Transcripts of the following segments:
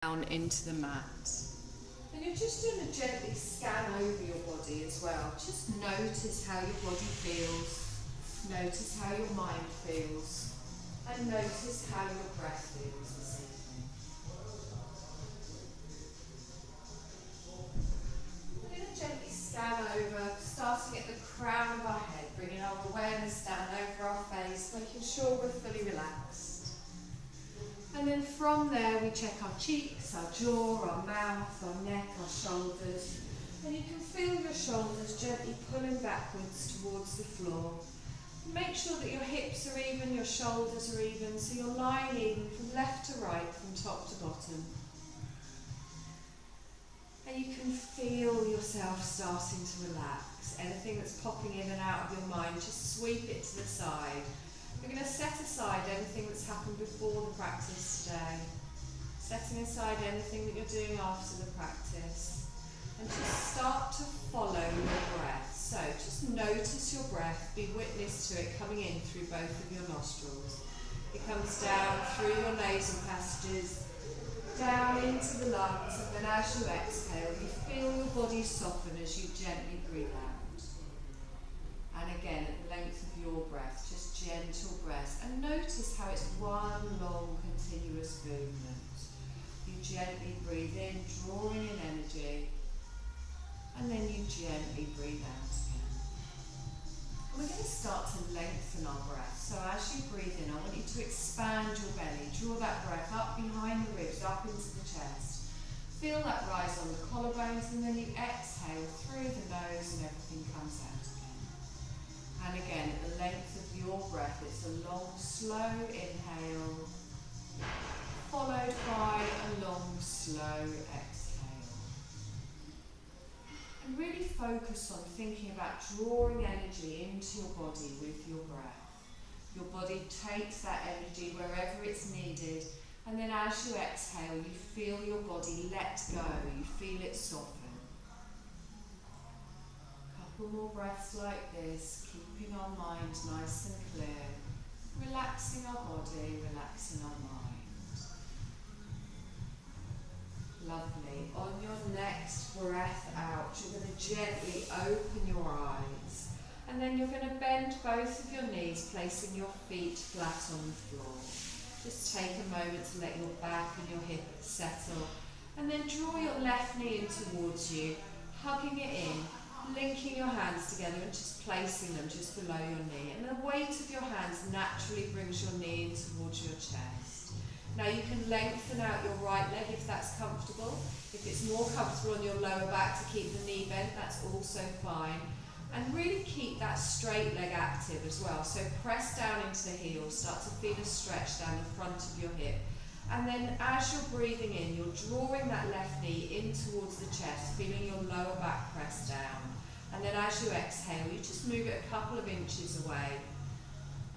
down into the mat. And you're just going to gently scan over your body as well. Just notice how your body feels, notice how your mind feels, and notice how your breath feels this evening. We're going to gently scan over, starting at the crown of our head, bringing our awareness down over our face, making sure we're fully relaxed. And then from there we check our cheeks, our jaw, our mouth, our neck, our shoulders. And you can feel your shoulders gently pulling backwards towards the floor. Make sure that your hips are even, your shoulders are even, so you're lying even from left to right, from top to bottom. And you can feel yourself starting to relax. Anything that's popping in and out of your mind, just sweep it to the side. You're going to set aside anything that's happened before the practice today, setting aside anything that you're doing after the practice, and just start to follow your breath. So just notice your breath, be witness to it coming in through both of your nostrils. It comes down through your nasal passages, down into the lungs, and then as you exhale, you feel your body soften as you gently breathe out. And again, at the length of your breath, just gentle breath. And notice how it's one long, continuous movement. You gently breathe in, drawing in energy. And then you gently breathe out again. And we're going to start to lengthen our breath. So as you breathe in, I want you to expand your belly. Draw that breath up behind the ribs, up into the chest. Feel that rise on the collarbones, and then you exhale through the nose and everything comes out. And again, at the length of your breath, it's a long, slow inhale, followed by a long, slow exhale. And really focus on thinking about drawing energy into your body with your breath. Your body takes that energy wherever it's needed, and then as you exhale, you feel your body let go, you feel it soften. Couple more breaths like this, keeping our mind nice and clear, relaxing our body, relaxing our mind. Lovely. On your next breath out, you're going to gently open your eyes, and then you're going to bend both of your knees, placing your feet flat on the floor. Just take a moment to let your back and your hips settle, and then draw your left knee in towards you, hugging it in, linking your hands together and just placing them just below your knee. And the weight of your hands naturally brings your knee in towards your chest. Now you can lengthen out your right leg if that's comfortable. If it's more comfortable on your lower back to keep the knee bent, that's also fine. And really keep that straight leg active as well. So press down into the heel, start to feel a stretch down the front of your hip. And then as you're breathing in, you're drawing that left knee in towards the chest, feeling your lower back press down. And then as you exhale, you just move it a couple of inches away.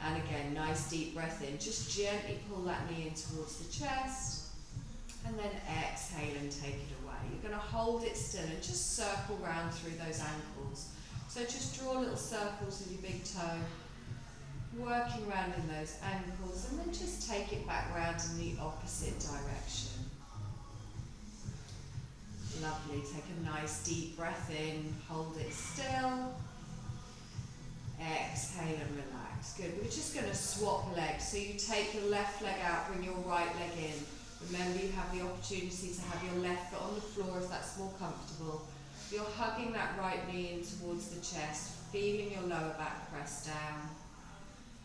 And again, nice deep breath in. Just gently pull that knee in towards the chest. And then exhale and take it away. You're going to hold it still and just circle round through those ankles. So just draw little circles with your big toe, working around in those ankles, and then just take it back round in the opposite direction. Lovely. Take a nice deep breath in, hold it still, exhale and relax. Good. We're just going to swap legs. So you take your left leg out, bring your right leg in. Remember, you have the opportunity to have your left foot on the floor if that's more comfortable. You're hugging that right knee in towards the chest, feeling your lower back press down.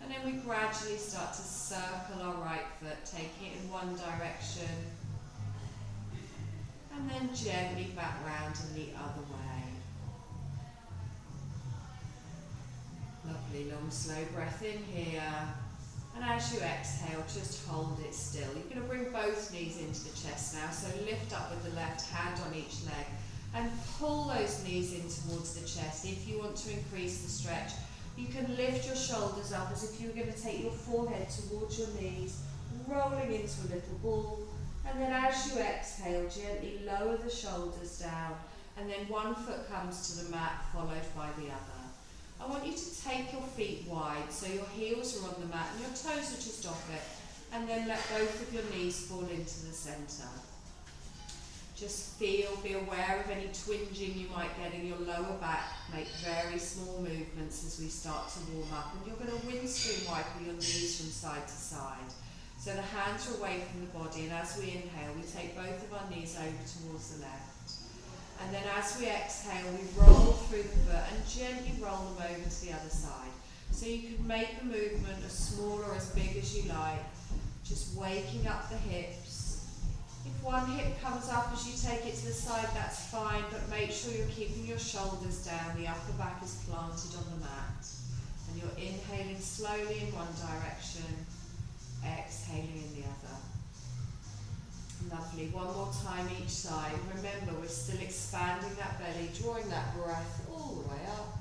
And then we gradually start to circle our right foot, taking it in one direction. And then gently back round in the other way. Lovely, long, slow breath in here. And as you exhale, just hold it still. You're going to bring both knees into the chest now. So lift up with the left hand on each leg. And pull those knees in towards the chest. If you want to increase the stretch, you can lift your shoulders up as if you were going to take your forehead towards your knees, rolling into a little ball. And then as you exhale, gently lower the shoulders down. And then one foot comes to the mat, followed by the other. I want you to take your feet wide, so your heels are on the mat and your toes are just off it. And then let both of your knees fall into the centre. Just be aware of any twinging you might get in your lower back. Make very small movements as we start to warm up. And you're going to windscreen wipe your knees from side to side. So the hands are away from the body, and as we inhale, we take both of our knees over towards the left. And then as we exhale, we roll through the foot and gently roll them over to the other side. So you can make the movement as small or as big as you like, just waking up the hips. If one hip comes up as you take it to the side, that's fine, but make sure you're keeping your shoulders down, the upper back is planted on the mat. And you're inhaling slowly in one direction, exhaling in the other. Lovely. One more time each side. Remember, we're still expanding that belly, drawing that breath all the way up.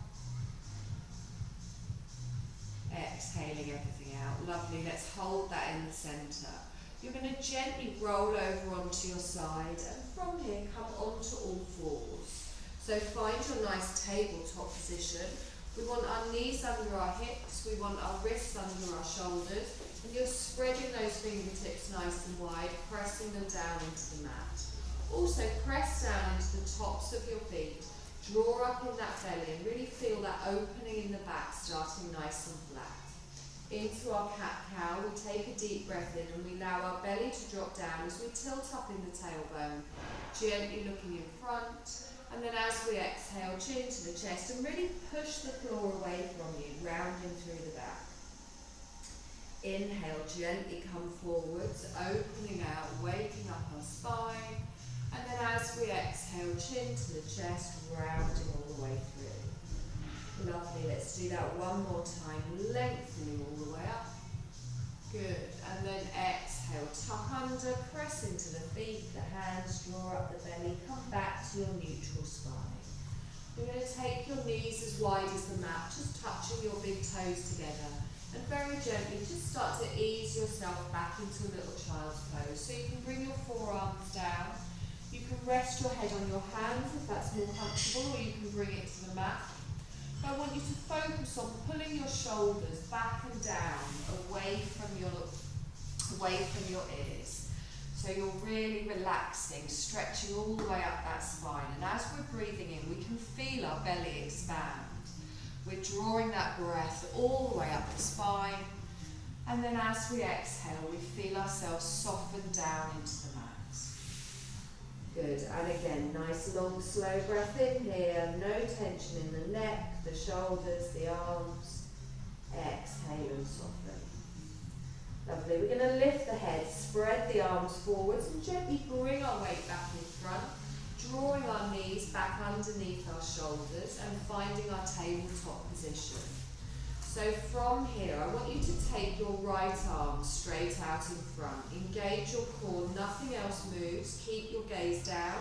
Exhaling everything out. Lovely. Let's hold that in the centre. You're going to gently roll over onto your side, and from here come onto all fours. So find your nice tabletop position. We want our knees under our hips, we want our wrists under our shoulders, and you're spreading those fingertips nice and wide, pressing them down into the mat. Also press down into the tops of your feet, draw up in that belly and really feel that opening in the back starting nice and flat. Into our cat-cow, we take a deep breath in and we allow our belly to drop down as we tilt up in the tailbone, gently looking in front. And then as we exhale, chin to the chest and really push the floor away from you, rounding through the back. Inhale, gently come forwards, opening out, waking up our spine. And then as we exhale, chin to the chest, rounding all the way through. Lovely, let's do that one more time, lengthening all the way up. Good, and then exhale, tuck under, press into the feet, the hands, draw up the belly, come back to your neutral spine. You're going to take your knees as wide as the mat, just touching your big toes together. And very gently, just start to ease yourself back into a little child's pose. So you can bring your forearms down. You can rest your head on your hands if that's more comfortable, or you can bring it to the mat. But I want you to focus on pulling your shoulders back and down, away from your ears. So you're really relaxing, stretching all the way up that spine. And as we're breathing in, we can feel our belly expand. We're drawing that breath all the way up the spine. And then as we exhale, we feel ourselves soften down into the mat. Good, and again, nice long slow breath in here, no tension in the neck, the shoulders, the arms. Exhale and soften. Lovely, we're going to lift the head, spread the arms forwards and gently bring our weight back in front, drawing our knees back underneath our shoulders and finding our tabletop position. So from here, I want you to take your right arm straight out in front. Engage your core, nothing else moves. Keep your gaze down.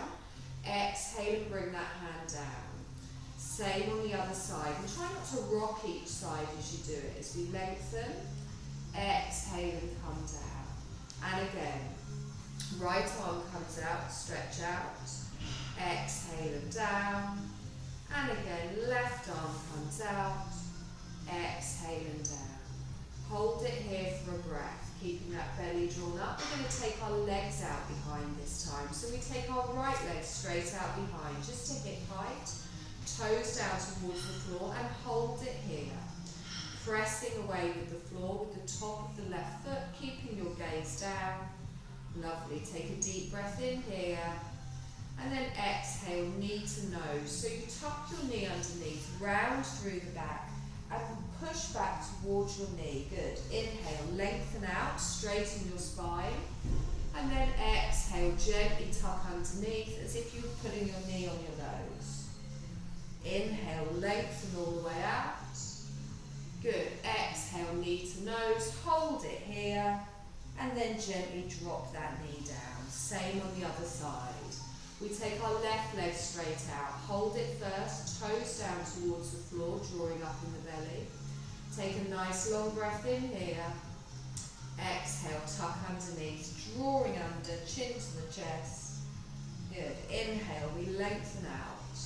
Exhale and bring that hand down. Same on the other side. And try not to rock each side as you do it. As we lengthen, exhale and come down. And again, right arm comes out, stretch out. Exhale and down. And again, left arm comes out. Exhale and down. Hold it here for a breath, keeping that belly drawn up. We're going to take our legs out behind this time. So we take our right leg straight out behind, just to hip height, toes down towards the floor, and hold it here. Pressing away with the floor with the top of the left foot, keeping your gaze down. Lovely. Take a deep breath in here. And then exhale, knee to nose. So you tuck your knee underneath, round through the back, and push back towards your knee. Good. Inhale, lengthen out, straighten your spine. And then exhale, gently tuck underneath as if you were putting your knee on your nose. Inhale, lengthen all the way out. Good. Exhale, knee to nose, hold it here. And then gently drop that knee down. Same on the other side. We take our left leg straight out, hold it first, toes down towards the floor, drawing up in the belly. Take a nice long breath in here. Exhale, tuck underneath, drawing under, chin to the chest. Good. Inhale, we lengthen out.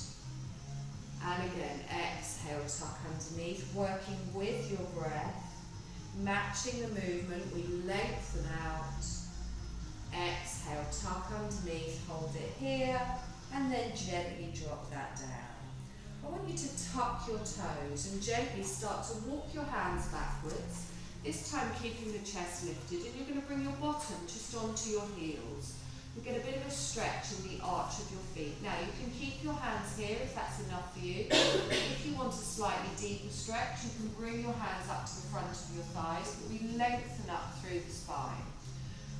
And again, exhale, tuck underneath, working with your breath, matching the movement, we lengthen out. Exhale. exhale, tuck underneath, hold it here, and then gently drop that down. I want you to tuck your toes and gently start to walk your hands backwards, this time keeping the chest lifted, and you're going to bring your bottom just onto your heels. You get a bit of a stretch in the arch of your feet. Now you can keep your hands here if that's enough for you. If you want a slightly deeper stretch, you can bring your hands up to the front of your thighs, but we lengthen up through the spine.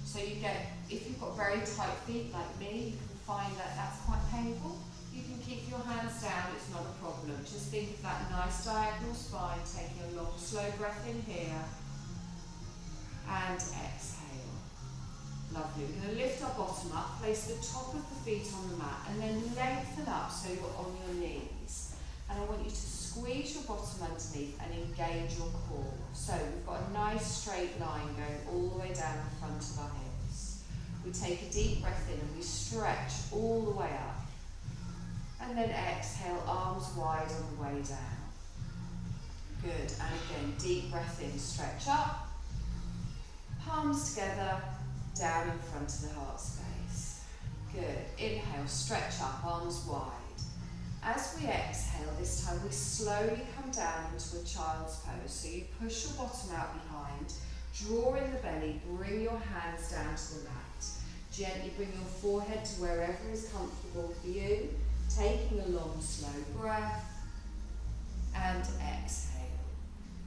So you get, if you've got very tight feet like me, you can find that that's quite painful. You can keep your hands down, it's not a problem. Just think of that nice diagonal spine, taking a long, slow breath in here, and exhale. Lovely. We're going to lift our bottom up, place the top of the feet on the mat, and then lengthen up so you're on your knees. And I want you to squeeze your bottom underneath and engage your core. So we've got a nice straight line going all the way down the front of our hips. We take a deep breath in and we stretch all the way up. And then exhale, arms wide on the way down. Good. And again, deep breath in, stretch up. Palms together, down in front of the heart space. Good. Inhale, stretch up, arms wide. As we exhale, this time we slowly come down into a child's pose. So you push your bottom out behind, draw in the belly, bring your hands down to the mat. Gently bring your forehead to wherever is comfortable for you. Taking a long, slow breath. And exhale.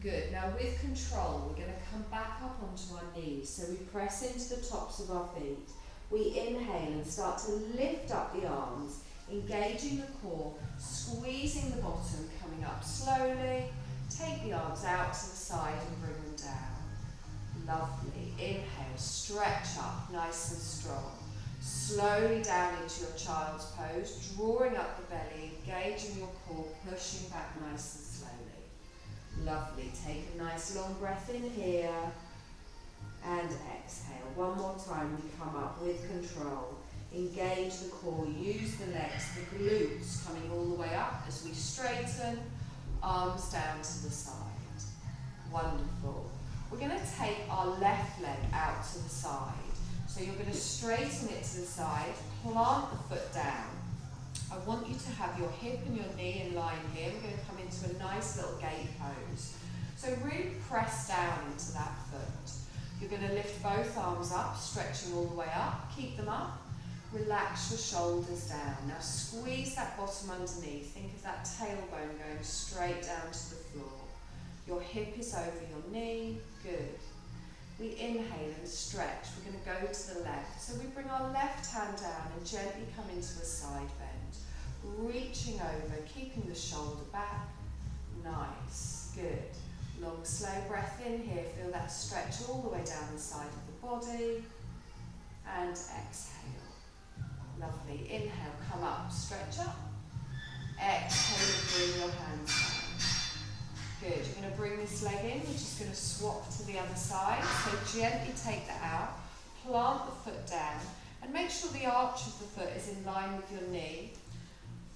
Good. Now with control, we're going to come back up onto our knees. So we press into the tops of our feet. We inhale and start to lift up the arms, engaging the core, squeezing the bottom, coming up slowly. Take the arms out to the side and bring them down. Lovely. Inhale, stretch up, nice and strong. Slowly down into your child's pose, drawing up the belly, engaging your core, pushing back nice and slowly. Lovely. Take a nice long breath in here and exhale. One more time, we come up with control. Engage the core, use the legs, the glutes coming all the way up as we straighten, arms down to the side. Wonderful. We're going to take our left leg out to the side. So you're going to straighten it to the side, plant the foot down. I want you to have your hip and your knee in line here. We're going to come into a nice little gate pose. So really press down into that foot. You're going to lift both arms up, stretching all the way up. Keep them up. Relax your shoulders down. Now squeeze that bottom underneath. Think of that tailbone going straight down to the floor. Your hip is over your knee. Good. We inhale and stretch. We're going to go to the left. So we bring our left hand down and gently come into a side bend. Reaching over, keeping the shoulder back. Nice. Good. Long, slow breath in here. Feel that stretch all the way down the side of the body. And exhale. Lovely. Inhale, come up, stretch up. Exhale and bring your hands down. Good. You're going to bring this leg in. We're just going to swap to the other side. So gently take that out. Plant the foot down. And make sure the arch of the foot is in line with your knee.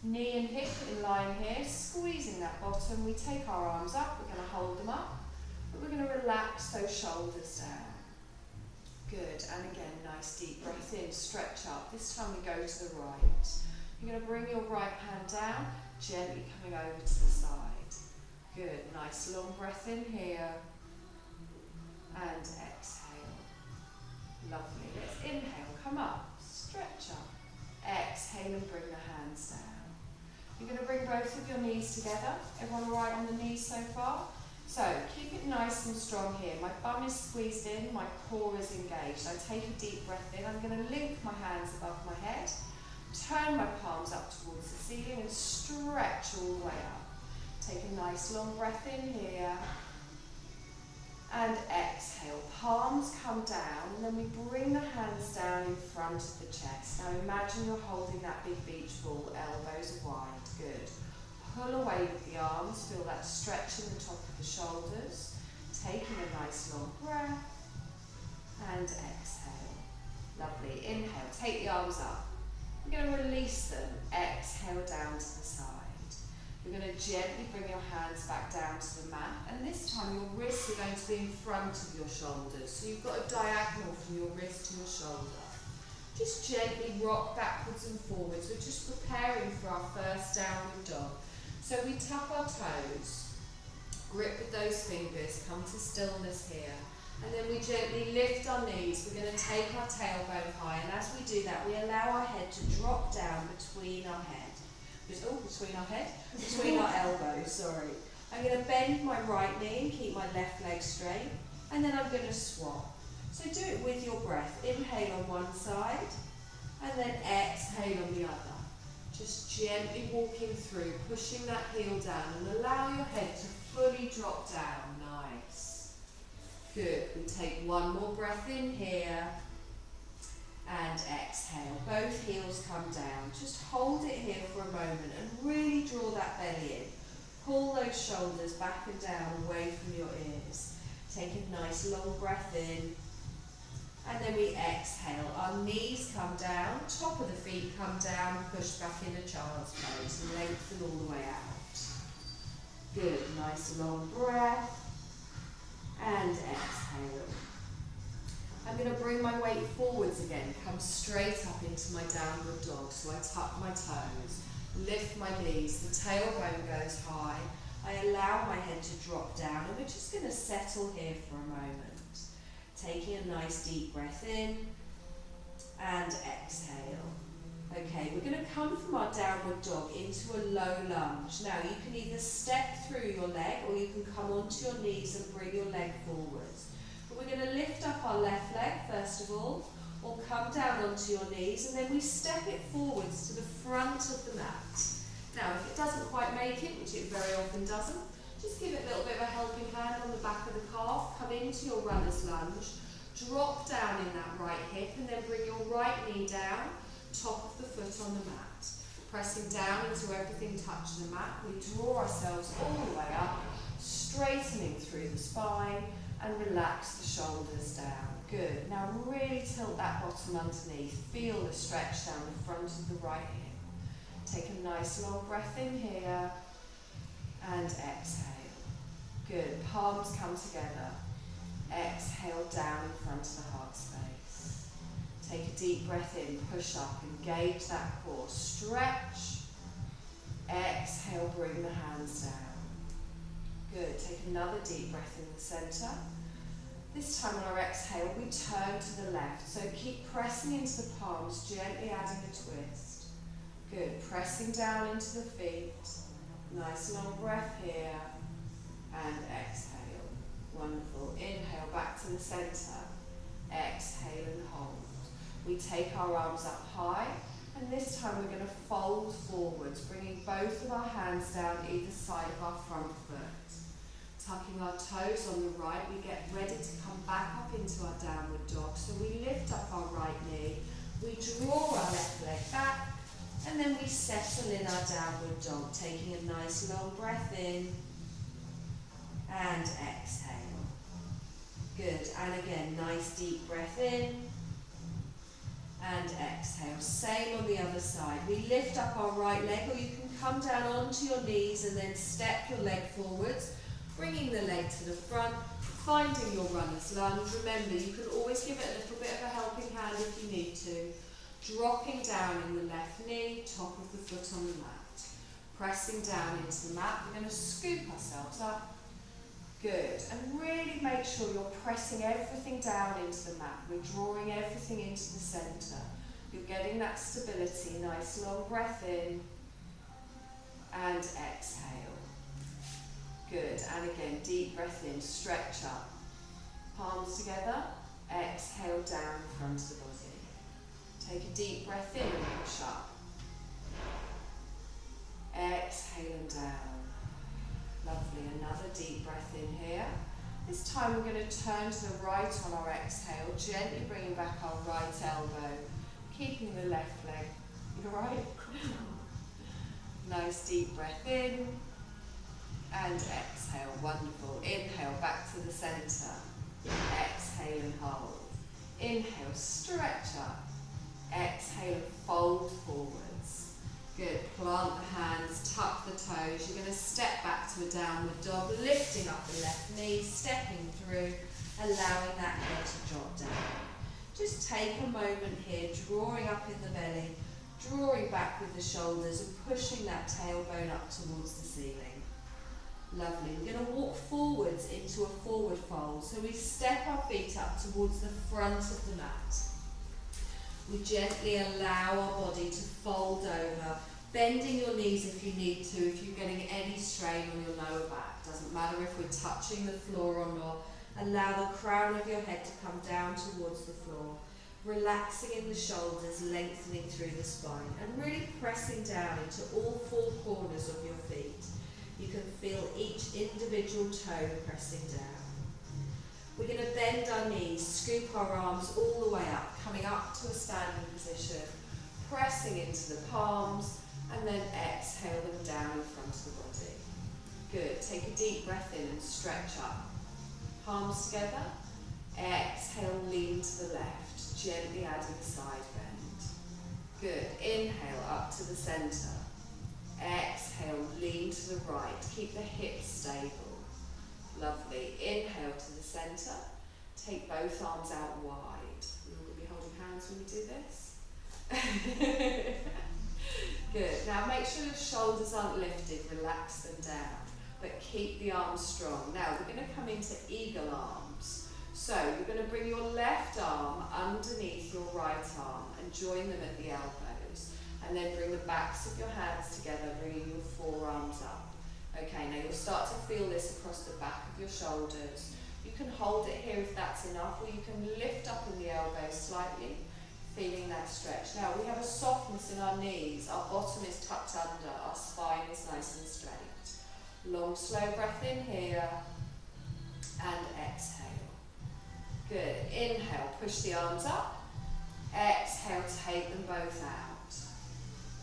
Knee and hip in line here. Squeezing that bottom. We take our arms up. We're going to hold them up. But we're going to relax those shoulders down. Good. And again, nice deep breath in. Stretch up. This time we go to the right. You're going to bring your right hand down. Gently coming over to the side. Good. Nice long breath in here. And exhale. Lovely. Let's inhale. Come up. Stretch up. Exhale and bring the hands down. You're going to bring both of your knees together. Everyone all right on the knees so far? So keep it nice and strong here. My bum is squeezed in. My core is engaged. I take a deep breath in. I'm going to link my hands above my head. Turn my palms up towards the ceiling and stretch all the way up. Take a nice long breath in here and exhale. Palms come down and then we bring the hands down in front of the chest. Now imagine you're holding that big beach ball, elbows are wide. Good. Pull away with the arms, feel that stretch in the top of the shoulders. Taking a nice long breath and exhale. Lovely. Inhale, take the arms up. We're going to release them. Exhale down to the side. You're going to gently bring your hands back down to the mat, and this time your wrists are going to be in front of your shoulders. So you've got a diagonal from your wrist to your shoulder. Just gently rock backwards and forwards. We're just preparing for our first downward dog. So we tap our toes, grip with those fingers, come to stillness here. And then we gently lift our knees. We're going to take our tailbone high, and as we do that, we allow our head to drop down between our head. Between our elbows, sorry. I'm going to bend my right knee and keep my left leg straight, and then I'm going to swap. So do it with your breath. Inhale on one side, and then exhale on the other. Just gently walking through, pushing that heel down, and allow your head to fully drop down. Nice. Good. We take one more breath in here, and exhale. Both heels come down. Just hold it here for a moment and really draw that belly in. Pull those shoulders back and down away from your ears. Take a nice long breath in. And then we exhale. Our knees come down, top of the feet come down, push back into child's pose and lengthen all the way out. Good. Nice long breath. And exhale. I'm going to bring my weight forwards again, come straight up into my downward dog. So I tuck my toes, lift my knees, the tailbone goes high. I allow my head to drop down, and we're just going to settle here for a moment. Taking a nice deep breath in and exhale. Okay, we're going to come from our downward dog into a low lunge. Now you can either step through your leg, or you can come onto your knees and bring your leg forwards. But we're going to lift up our left leg first of all, or come down onto your knees, and then we step it forwards to the front of the mat. Now if it doesn't quite make it, which it very often doesn't, just give it a little bit of a helping hand on the back of the calf, come into your runner's lunge, drop down in that right hip, and then bring your right knee down, top of the foot on the mat. Pressing down until everything touches the mat, we draw ourselves all the way up, straightening through the spine, and relax the shoulders down. Good. Now really tilt that bottom underneath. Feel the stretch down the front of the right hip. Take a nice long breath in here, and exhale. Good. Palms come together. Exhale down in front of the heart space. Take a deep breath in, push up, engage that core. Stretch. Exhale, bring the hands down. Good. Take another deep breath in the center. This time on our exhale, we turn to the left. So keep pressing into the palms, gently adding a twist. Good. Pressing down into the feet. Nice long breath here. And exhale. Wonderful. Inhale back to the center. Exhale and hold. We take our arms up high, and this time we're going to fold forwards, bringing both of our hands down either side of our front foot. Tucking our toes on the right, we get ready to come back up into our downward dog. So we lift up our right knee, we draw our left leg back, and then we settle in our downward dog, taking a nice long breath in and exhale. Good. And again, nice deep breath in and exhale. Same on the other side. We lift up our right leg, or you can come down onto your knees and then step your leg forwards, bringing the leg to the front, finding your runner's lunge. Remember, you can always give it a little bit of a helping hand if you need to. Dropping down in the left knee, top of the foot on the mat. Pressing down into the mat. We're going to scoop ourselves up. Good. And really make sure you're pressing everything down into the mat. We're drawing everything into the center. You're getting that stability. Nice long breath in and exhale. Good. And again, deep breath in, stretch up. Palms together. Exhale down in front of the body. Take a deep breath in and push up. Exhale and down. Lovely. Another deep breath in here. This time we're going to turn to the right on our exhale, gently bringing back our right elbow, keeping the left leg. You all right? Nice deep breath in and exhale. Wonderful. Inhale back to the center. Exhale and hold. Inhale, stretch up. Exhale, fold forwards. Good. Plant the hands, tuck the toes. You're going to step back to a downward dog, lifting up the left knee, stepping through, allowing that head to drop down. Just take a moment here, drawing up in the belly, drawing back with the shoulders and pushing that tailbone up towards the ceiling. Lovely. We're going to walk forwards into a forward fold. So we step our feet up towards the front of the mat. We gently allow our body to fold over, bending your knees if you need to, if you're getting any strain on your lower back. Doesn't matter if we're touching the floor or not. Allow the crown of your head to come down towards the floor, relaxing in the shoulders, lengthening through the spine, and really pressing down into all four corners of your feet. You can feel each individual toe pressing down. We're going to bend our knees, scoop our arms all the way up, coming up to a standing position, pressing into the palms, and then exhale them down in front of the body. Good. Take a deep breath in and stretch up. Palms together. Exhale, lean to the left, gently adding side bend. Good. Inhale up to the centre. Exhale, lean to the right. Keep the hips stable. Lovely. Inhale to the centre. Take both arms out wide. We're going to be holding hands when we do this. Good. Now make sure the shoulders aren't lifted. Relax them down. But keep the arms strong. Now we're going to come into eagle arms. So you're going to bring your left arm underneath your right arm and join them at the elbows. And then bring the backs of your hands together, bringing your forearms up. Okay, now you'll start to feel this across the back of your shoulders. You can hold it here if that's enough, or you can lift up in the elbows slightly, feeling that stretch. Now we have a softness in our knees, our bottom is tucked under, our spine is nice and straight. Long, slow breath in here, and exhale. Good, inhale, push the arms up. Exhale, take them both out.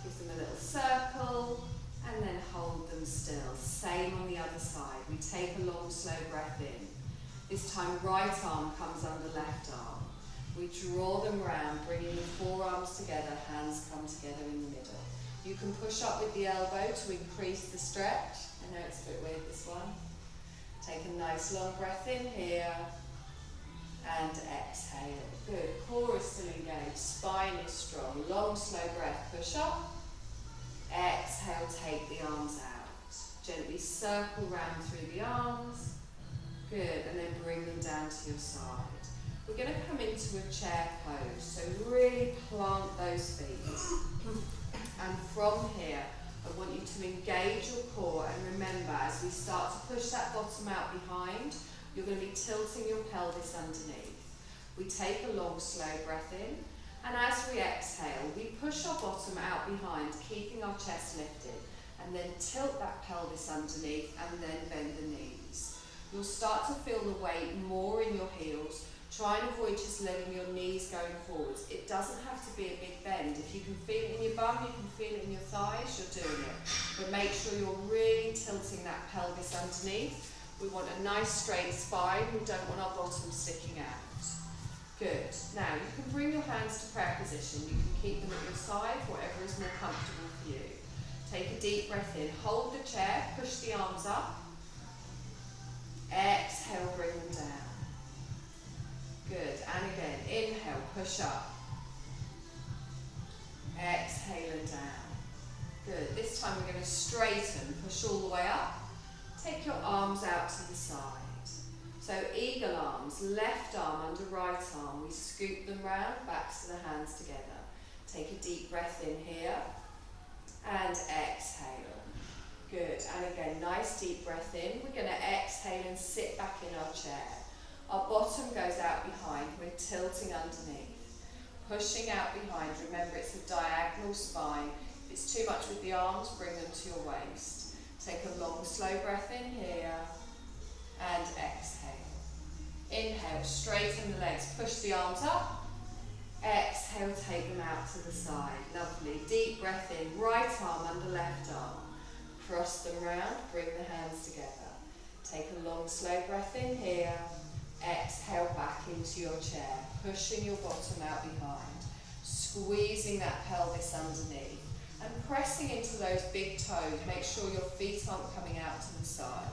Give them a little circle, and then hold them still. Same on the other side. We take a long, slow breath in. This time, right arm comes under left arm. We draw them round, bringing the forearms together, hands come together in the middle. You can push up with the elbow to increase the stretch. I know it's a bit weird, this one. Take a nice long breath in here, and exhale. Good. Core is still engaged, spine is strong. Long, slow breath. Push up. Exhale, take the arms out. Gently circle round through the arms. Good. And then bring them down to your side. We're going to come into a chair pose. So really plant those feet. And from here, I want you to engage your core, and remember, as we start to push that bottom out behind, you're going to be tilting your pelvis underneath. We take a long, slow breath in, and as we exhale, we push our bottom out behind, keeping our chest lifted, and then tilt that pelvis underneath, and then bend the knees. You'll start to feel the weight more in your heels. Try and avoid just letting your knees going forwards. It doesn't have to be a big bend. If you can feel it in your bum, you can feel it in your thighs, you're doing it. But make sure you're really tilting that pelvis underneath. We want a nice straight spine. We don't want our bottom sticking out. Good. Now you can bring your hands to prayer position. You can keep them at your side, whatever is more comfortable for you. Take a deep breath in. Hold the chair. Push the arms up. Exhale, bring them down. Good. And again, inhale, push up. Exhale and down. Good. This time we're going to straighten, push all the way up. Take your arms out to the side. So eagle arms, left arm under right arm. We scoop them round, backs to the hands together. Take a deep breath in here. And exhale. Good. And again, nice deep breath in. We're going to exhale and sit back in our chair. Our bottom goes out behind. We're tilting underneath. Pushing out behind. Remember, it's a diagonal spine. If it's too much with the arms, bring them to your waist. Take a long, slow breath in here. And exhale. Inhale, straighten the legs. Push the arms up. Exhale, take them out to the side. Lovely. Deep breath in. Right arm under left arm. Cross them round. Bring the hands together. Take a long, slow breath in here. Exhale back into your chair, pushing your bottom out behind, squeezing that pelvis underneath, and pressing into those big toes. Make sure your feet aren't coming out to the side.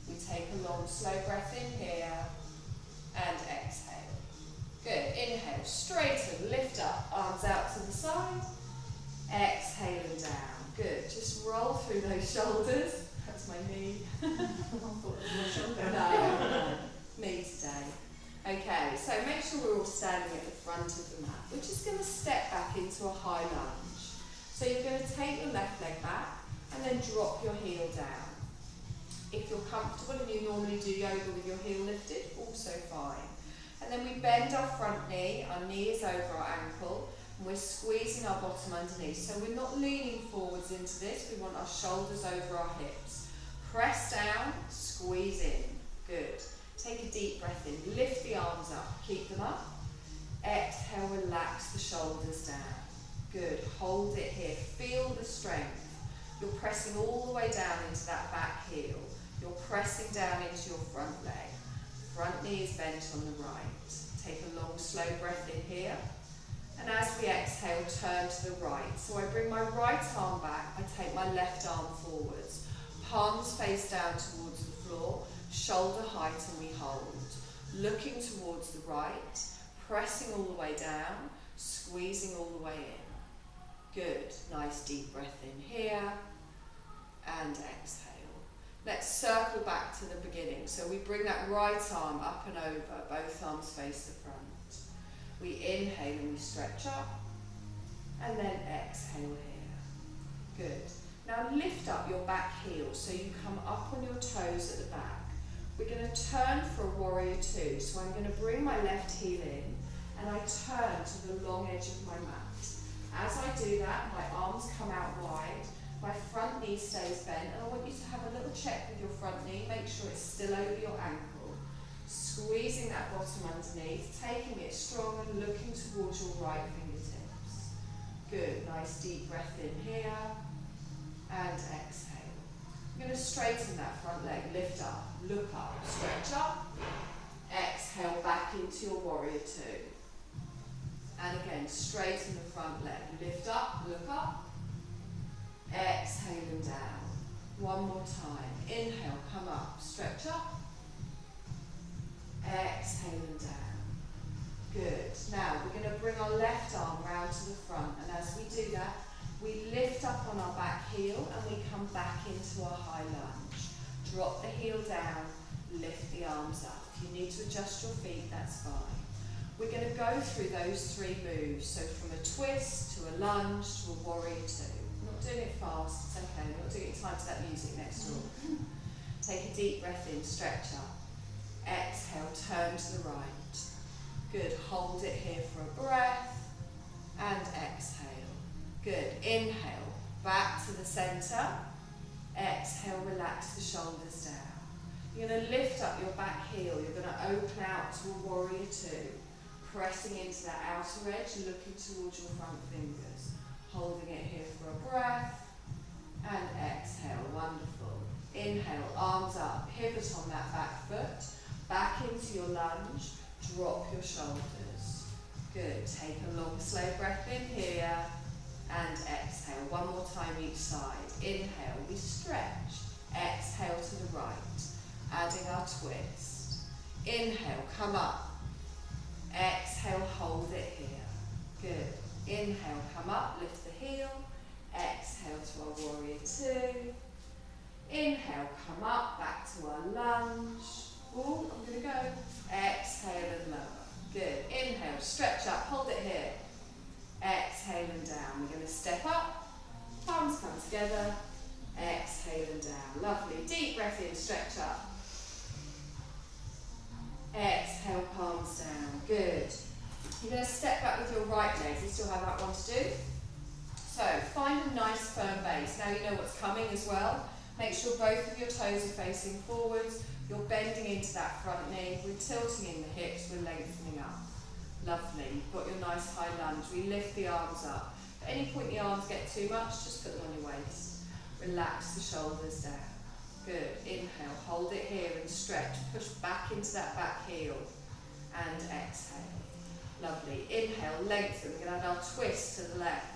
We take a long, slow breath in here, and exhale. Good. Inhale, straighten, lift up, arms out to the side. Exhale and down. Good. Just roll through those shoulders. That's my knee. No, me today. Okay, so make sure we're all standing at the front of the mat. We're just going to step back into a high lunge. So you're going to take your left leg back and then drop your heel down. If you're comfortable and you normally do yoga with your heel lifted, also fine. And then we bend our front knee, our knee is over our ankle, and we're squeezing our bottom underneath. So we're not leaning forwards into this, we want our shoulders over our hips. Press down, squeeze in. Good. Take a deep breath in, lift the arms up, keep them up. Exhale, relax the shoulders down. Good, hold it here, feel the strength. You're pressing all the way down into that back heel. You're pressing down into your front leg. Front knee is bent on the right. Take a long, slow breath in here. And as we exhale, turn to the right. So I bring my right arm back, I take my left arm forwards. Palms face down towards the floor, shoulder height, and we hold. Looking towards the right, pressing all the way down, squeezing all the way in. Good. Nice deep breath in here. And exhale. Let's circle back to the beginning. So we bring that right arm up and over, both arms face the front. We inhale and we stretch up, and then exhale here. Good. Now lift up your back heel so you come up on your toes at the back. We're going to turn for a warrior two. So I'm going to bring my left heel in, and I turn to the long edge of my mat. As I do that, my arms come out wide. My front knee stays bent, and I want you to have a little check with your front knee. Make sure it's still over your ankle. Squeezing that bottom underneath, taking it strong and looking towards your right fingertips. Good, nice deep breath in here, and exhale. You're going to straighten that front leg, lift up, look up, stretch up. Exhale back into your warrior two. And again, straighten the front leg, lift up, look up. Exhale and down. One more time. Inhale, come up, stretch up. Exhale and down. Good. Now we're going to bring our left arm round to the front, and as we do that, we lift up on our back heel and we come back into our high lunge. Drop the heel down, lift the arms up. If you need to adjust your feet, that's fine. We're going to go through those three moves. So from a twist to a lunge to a warrior two. Doing it fast, it's okay, we're not doing it in time to that music next door. Take a deep breath in, stretch up. Exhale, turn to the right. Good, hold it here for a breath. And exhale. Good, inhale, back to the centre. Exhale, relax the shoulders down. You're going to lift up your back heel, you're going to open out to a warrior two. Pressing into that outer edge, looking towards your front fingers. Holding it here for a breath, and exhale, wonderful. Inhale, arms up, pivot on that back foot, back into your lunge, drop your shoulders. Good, take a long, slow breath in here, and exhale. One more time each side. Inhale, we stretch. Exhale to the right, adding our twist. Inhale, come up. Exhale, hold it here. Good. Inhale, come up, lift the heel. Exhale to our warrior two. Inhale, come up, back to our lunge. Ooh, I'm going to go. Exhale and lower. Good. Inhale, stretch up, hold it here. Exhale and down. We're going to step up. Palms come together. Exhale and down. Lovely. Deep breath in, stretch up. Exhale, palms down. Good. You're going to step back with your right leg. You still have that one to do. So find a nice firm base. Now you know what's coming as well. Make sure both of your toes are facing forwards. You're bending into that front knee. We're tilting in the hips. We're lengthening up. Lovely. You've got your nice high lunge. We lift the arms up. At any point the arms get too much, just put them on your waist. Relax the shoulders down. Good. Inhale. Hold it here and stretch. Push back into that back heel. And exhale. Lovely. Inhale, lengthen. We're going to add our twist to the left.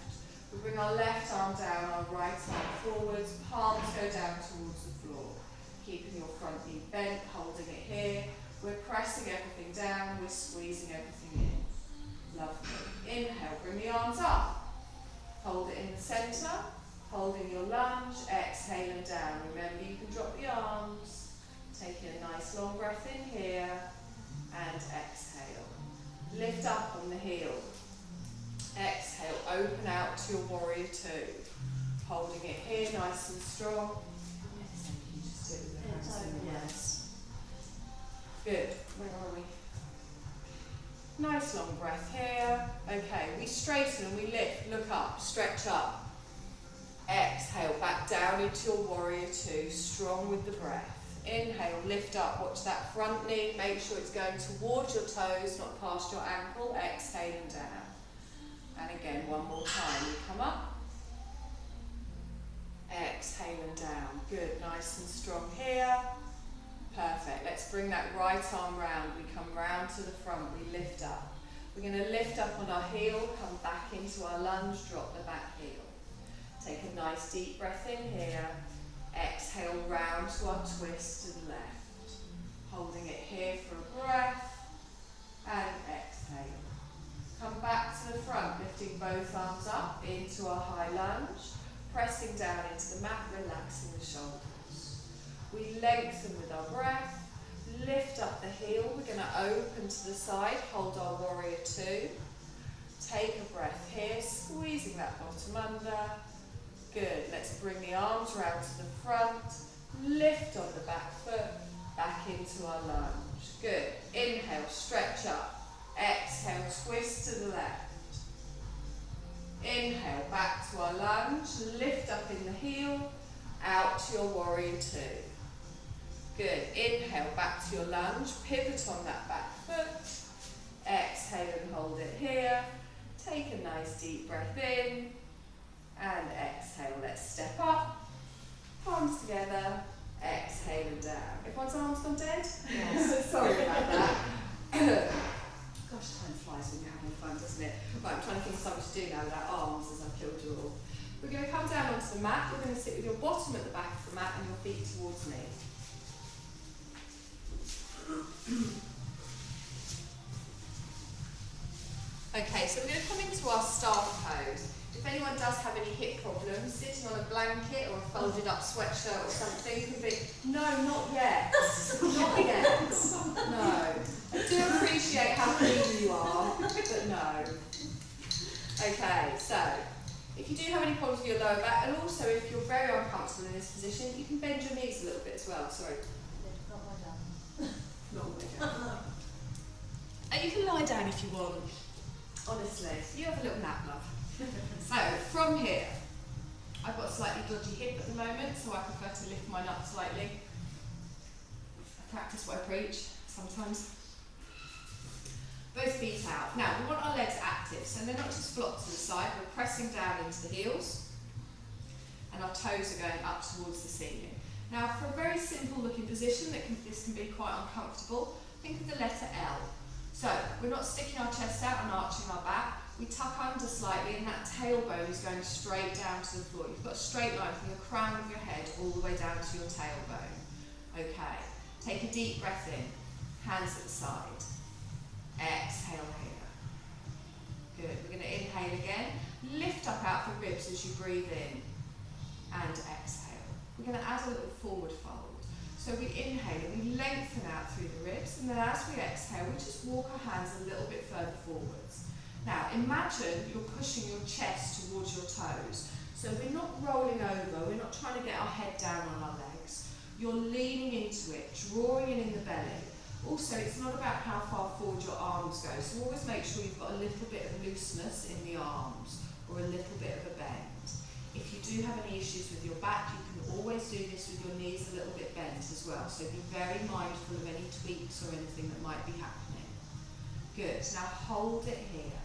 We bring our left arm down, our right arm forwards. Palms go down towards the floor. Keeping your front knee bent, holding it here. We're pressing everything down. We're squeezing everything in. Lovely. Inhale, bring the arms up. Hold it in the centre, holding your lunge, exhale and down. Remember, you can drop the arms, taking a nice long breath in here, and exhale. Lift up on the heel. Exhale, open out to your warrior two. Holding it here, nice and strong. Exhale, you just do it with the hands in the hands. Good. Where are we? Nice long breath here. Okay, we straighten and we lift, look up, stretch up. Exhale, back down into your warrior two, strong with the breath. Inhale, lift up, watch that front knee, make sure it's going towards your toes, not past your ankle. Exhale and down. And again, one more time, you come up. Exhale and down. Good, nice and strong here. Perfect. Let's bring that right arm round. We come round to the front, we lift up. We're going to lift up on our heel, come back into our lunge, drop the back heel. Take a nice deep breath in here. Exhale round to our twist to the left. Holding it here for a breath. And exhale. Come back to the front, lifting both arms up into our high lunge. Pressing down into the mat, relaxing the shoulders. We lengthen with our breath. Lift up the heel. We're going to open to the side, hold our warrior two. Take a breath here, squeezing that bottom under. Good. Let's bring the arms round to the front. Lift on the back foot, back into our lunge. Good. Inhale, stretch up. Exhale, twist to the left. Inhale, back to our lunge. Lift up in the heel, out to your warrior two. Good. Inhale, back to your lunge. Pivot on that back foot. Exhale and hold it here. Take a nice deep breath in. And exhale. Let's step up. Palms together. Exhale and down. Everyone's arms gone dead? Yes. Sorry about that. Gosh, time flies when you're having fun, doesn't it? Right, I'm trying to think of something to do now with our arms as I've killed you all. We're going to come down onto the mat. We're going to sit with your bottom at the back of the mat and your feet towards me. Okay, so we're going to come into our staff pose. If anyone does have any hip problems, sitting on a blanket or a folded up sweatshirt or something, you can be, no, not yet. Not yet. No. I do appreciate how clean you are, but no. Okay, so if you do have any problems with your lower back, and also if you're very uncomfortable in this position, you can bend your knees a little bit as well. Sorry. Not my done. Not my done. And you can lie down if you want. Honestly, you have a little nap, love. So, from here, I've got a slightly dodgy hip at the moment, so I prefer to lift mine up slightly. I practice what I preach, sometimes. Both feet out. Now, we want our legs active, so they're not just flopped to the side, we're pressing down into the heels, and our toes are going up towards the ceiling. Now, for a very simple looking position, this can be quite uncomfortable, think of the letter L. So, we're not sticking our chest out and arching our back. We tuck under slightly and that tailbone is going straight down to the floor. You've got a straight line from the crown of your head all the way down to your tailbone. Okay, take a deep breath in, hands at the side. Exhale here. Good, we're going to inhale again. Lift up out the ribs as you breathe in and exhale. We're going to add a little forward fold. So we inhale and we lengthen out through the ribs, and then as we exhale, we just walk our hands a little bit further forwards. Now, imagine you're pushing your chest towards your toes. So we're not rolling over, we're not trying to get our head down on our legs. You're leaning into it, drawing in the belly. Also, it's not about how far forward your arms go. So always make sure you've got a little bit of looseness in the arms, or a little bit of a bend. If you do have any issues with your back, you can always do this with your knees a little bit bent as well. So be very mindful of any tweaks or anything that might be happening. Good, now hold it here.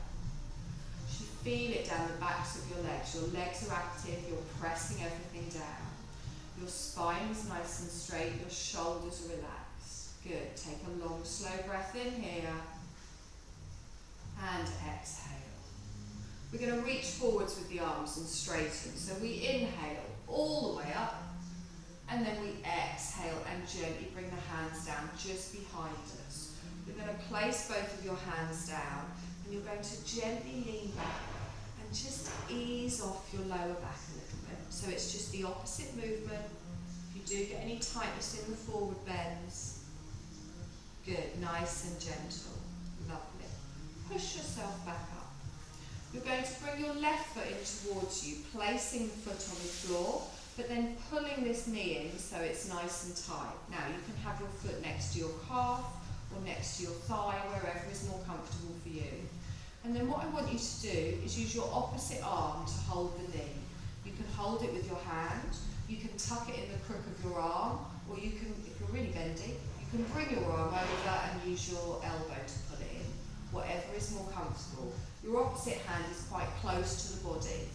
Feel it down the backs of your legs. Your legs are active, you're pressing everything down. Your spine is nice and straight, your shoulders are relaxed. Good, take a long, slow breath in here. And exhale. We're going to reach forwards with the arms and straighten. So we inhale all the way up, and then we exhale and gently bring the hands down just behind us. We're going to place both of your hands down. And you're going to gently lean back and just ease off your lower back a little bit. So it's just the opposite movement. If you do get any tightness in the forward bends, good, nice and gentle, lovely. Push yourself back up. You're going to bring your left foot in towards you, placing the foot on the floor, but then pulling this knee in so it's nice and tight. Now you can have your foot next to your calf or next to your thigh, wherever is more comfortable for you. And then what I want you to do is use your opposite arm to hold the knee. You can hold it with your hand, you can tuck it in the crook of your arm, or you can, if you're really bendy, you can bring your arm over and use your elbow to pull it in, whatever is more comfortable. Your opposite hand is quite close to the body.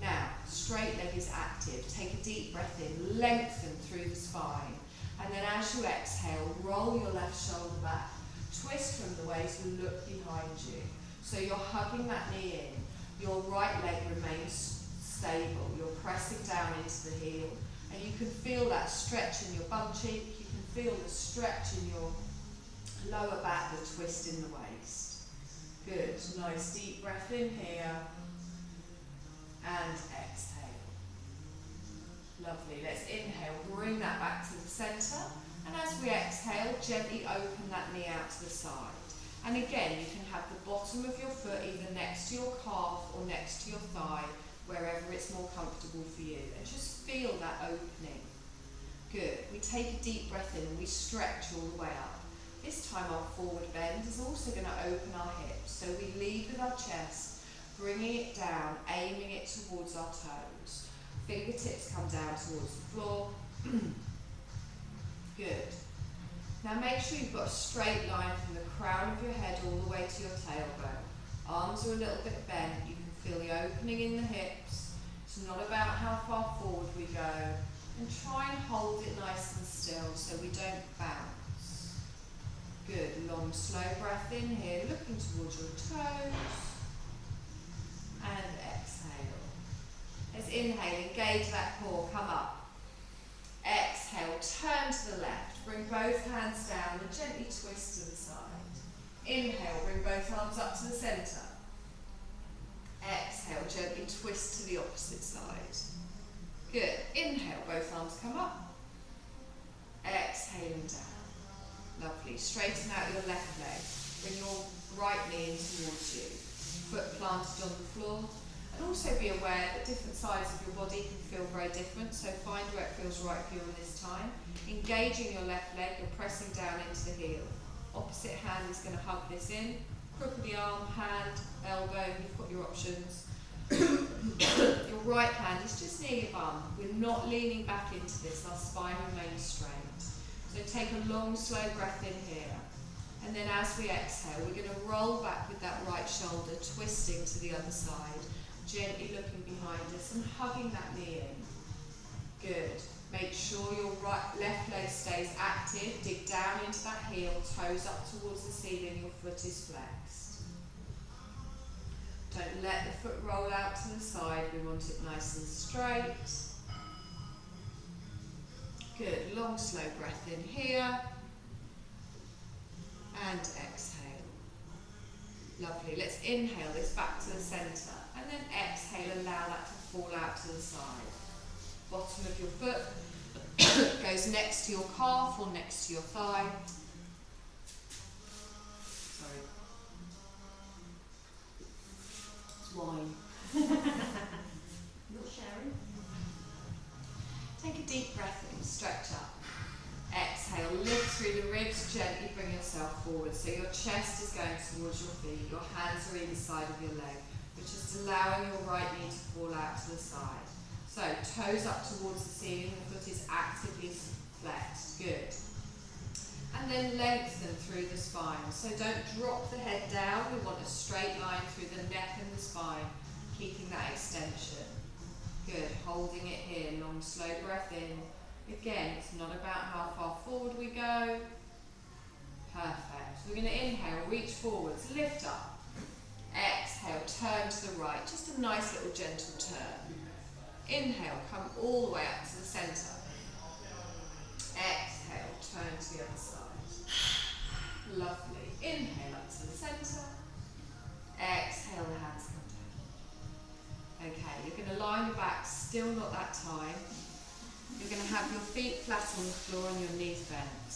Now, straight leg is active. Take a deep breath in, lengthen through the spine, and then as you exhale, roll your left shoulder back, twist from the waist and look behind you. So you're hugging that knee in, your right leg remains stable, you're pressing down into the heel, and you can feel that stretch in your bum cheek, you can feel the stretch in your lower back, the twist in the waist. Good, nice deep breath in here, and exhale. Lovely, let's inhale, bring that back to the centre, and as we exhale, gently open that knee out to the side. And again, you can have the bottom of your foot either next to your calf or next to your thigh, wherever it's more comfortable for you. And just feel that opening. Good. We take a deep breath in and we stretch all the way up. This time our forward bend is also going to open our hips. So we lead with our chest, bringing it down, aiming it towards our toes. Fingertips come down towards the floor. Good. Now make sure you've got a straight line from the crown of your head all the way to your tailbone. Arms are a little bit bent. You can feel the opening in the hips. It's not about how far forward we go. And try and hold it nice and still so we don't bounce. Good. Long, slow breath in here, looking towards your toes. And exhale. Let's inhale, engage that core, come up. Exhale, turn to the left. Bring both hands down and gently twist to the side. Inhale, bring both arms up to the centre. Exhale, gently twist to the opposite side. Good. Inhale, both arms come up. Exhaling down. Lovely. Straighten out your left leg. Bring your right knee in towards you. Foot planted on the floor. And also be aware that different sides of your body can feel very different, so find where it feels right for you in this time. Engaging your left leg, you're pressing down into the heel. Opposite hand is going to hug this in. Crook of the arm, hand, elbow, you've got your options. Your right hand is just near your bum. We're not leaning back into this, our spine remains straight. So take a long, slow breath in here. And then as we exhale, we're going to roll back with that right shoulder, twisting to the other side. Gently looking behind us and hugging that knee in. Good. Make sure your left leg stays active. Dig down into that heel, toes up towards the ceiling, your foot is flexed. Don't let the foot roll out to the side, we want it nice and straight. Good, long slow breath in here. And exhale. Lovely, let's inhale this back to the centre. And then exhale, allow that to fall out to the side. Bottom of your foot goes next to your calf or next to your thigh. Sorry. It's wine. Not sharing. Take a deep breath in, stretch up. Exhale, lift through the ribs, gently bring yourself forward. So your chest is going towards your feet, your hands are either side of your leg. But just allowing your right knee to fall out to the side. So toes up towards the ceiling, the foot is actively flexed. Good. And then lengthen through the spine. So don't drop the head down. We want a straight line through the neck and the spine, keeping that extension. Good. Holding it here. Long, slow breath in. Again, it's not about how far forward we go. Perfect. We're going to inhale, reach forwards, lift up. Exhale, turn to the right. Just a nice little gentle turn. Inhale, come all the way up to the centre. Exhale, turn to the other side. Lovely. Inhale up to the centre. exhale, the hands come down. Okay, you're going to lie on your back, still not that time. You're going to have your feet flat on the floor and your knees bent.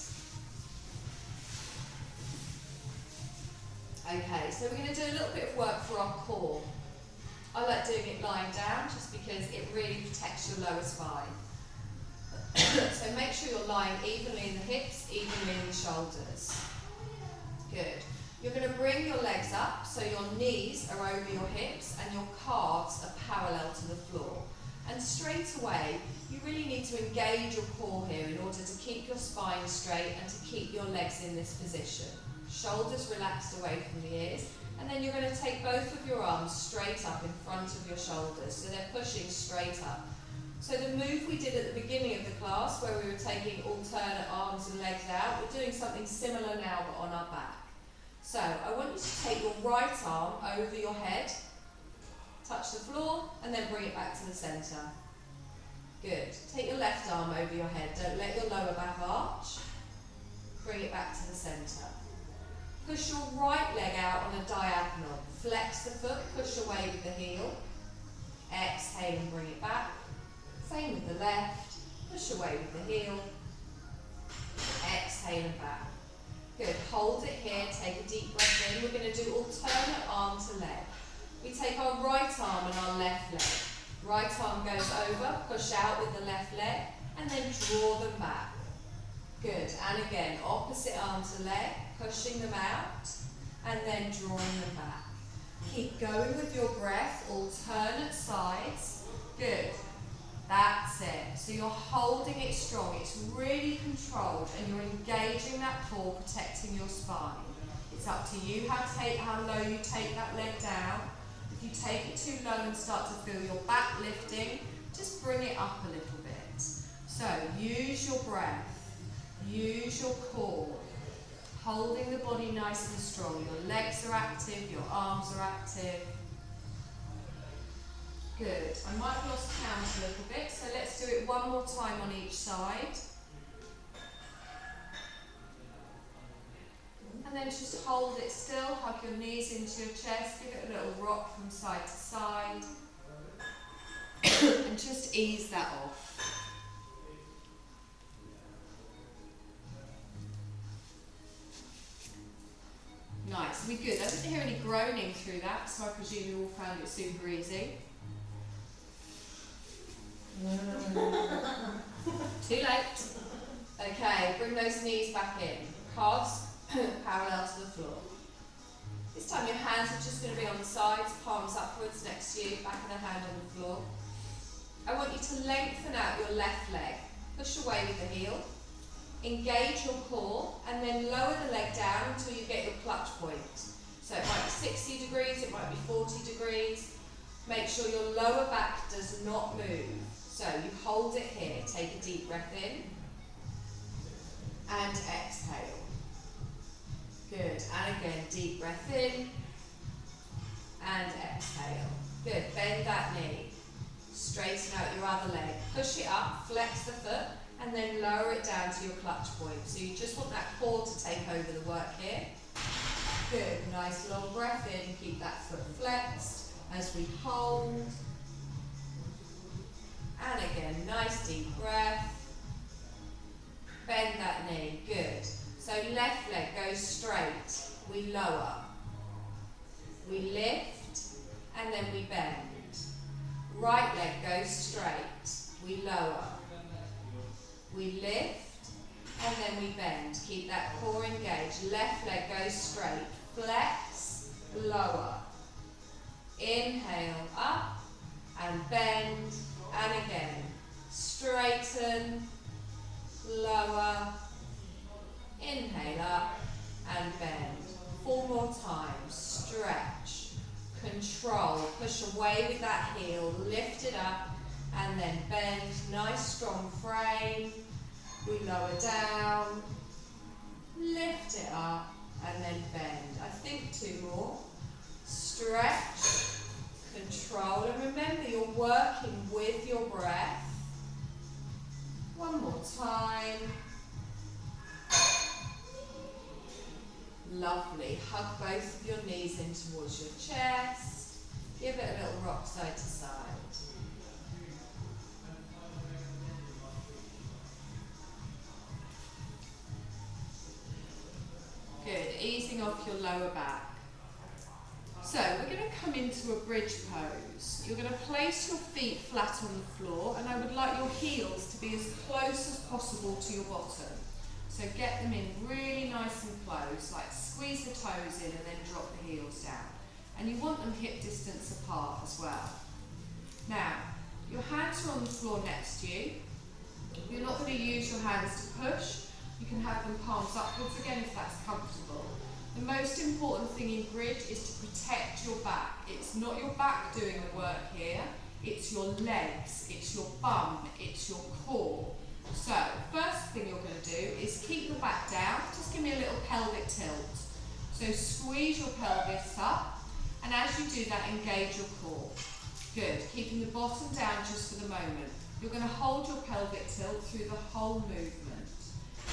Okay, so we're going to do a little bit of work for our core. I like doing it lying down just because it really protects your lower spine. So make sure you're lying evenly in the hips, evenly in the shoulders. Good. You're going to bring your legs up so your knees are over your hips and your calves are parallel to the floor. And straight away, you really need to engage your core here in order to keep your spine straight and to keep your legs in this position. Shoulders relaxed away from the ears, and then you're going to take both of your arms straight up in front of your shoulders, so they're pushing straight up. So the move we did at the beginning of the class, where we were taking alternate arms and legs out, we're doing something similar now but on our back. So I want you to take your right arm over your head, touch the floor, and then bring it back to the centre. Good. Take your left arm over your head, don't let your lower back arch. Bring it back to the centre. Push your right leg out on a diagonal. Flex the foot, push away with the heel. Exhale and bring it back. Same with the left. Push away with the heel. Exhale and back. Good. Hold it here. Take a deep breath in. We're going to do alternate arm to leg. We take our right arm and our left leg. Right arm goes over, push out with the left leg, and then draw them back. Good. And again, opposite arm to leg, pushing them out, and then drawing them back. Keep going with your breath, alternate sides. Good. That's it. So you're holding it strong. It's really controlled, and you're engaging that core, protecting your spine. It's up to you how low you take that leg down. If you take it too low and start to feel your back lifting, just bring it up a little bit. So use your breath. Use your core, holding the body nice and strong. Your legs are active, your arms are active. Good. I might have lost count a little bit, so let's do it one more time on each side. And then just hold it still, hug your knees into your chest, give it a little rock from side to side. And just ease that off. Nice, we good. I didn't hear any groaning through that, so I presume you all found it super easy. Too late. Okay, bring those knees back in. Calves parallel to the floor. This time your hands are just going to be on the sides, palms upwards next to you, back of the hand on the floor. I want you to lengthen out your left leg. Push away with the heel. Engage your core and then lower the leg down until you get your clutch point. So it might be 60 degrees, it might be 40 degrees. Make sure your lower back does not move. So you hold it here, take a deep breath in and exhale. Good, and again, deep breath in and exhale. Good, bend that knee. Straighten out your other leg. Push it up, flex the foot, and then lower it down to your clutch point. So you just want that core to take over the work here. Good, nice long breath in, keep that foot flexed as we hold. And again, nice deep breath. Bend that knee, good. So left leg goes straight, we lower. We lift, and then we bend. Right leg goes straight, we lower. We lift, and then we bend. Keep that core engaged. Left leg goes straight. Flex, lower. Inhale, up, and bend, and again. Straighten, lower. Inhale, up, and bend. 4 more times. Stretch, control. Push away with that heel. Lift it up, and then bend. Nice strong frame. We lower down, lift it up, and then bend. I think 2 more. Stretch, control, and remember you're working with your breath. 1 more time. Lovely. Hug both of your knees in towards your chest. Give it a little rock side to side. Good. Easing off your lower back. So we're going to come into a bridge pose. You're going to place your feet flat on the floor, and I would like your heels to be as close as possible to your bottom. So get them in really nice and close, like squeeze the toes in and then drop the heels down. And you want them hip distance apart as well. Now, your hands are on the floor next to you. You're not going to use your hands to push. You can have them palms upwards again if that's comfortable. The most important thing in bridge is to protect your back. It's not your back doing the work here, it's your legs, it's your bum, it's your core. So, first thing you're going to do is keep your back down, just give me a little pelvic tilt. So squeeze your pelvis up, and as you do that, engage your core. Good, keeping the bottom down just for the moment. You're going to hold your pelvic tilt through the whole movement,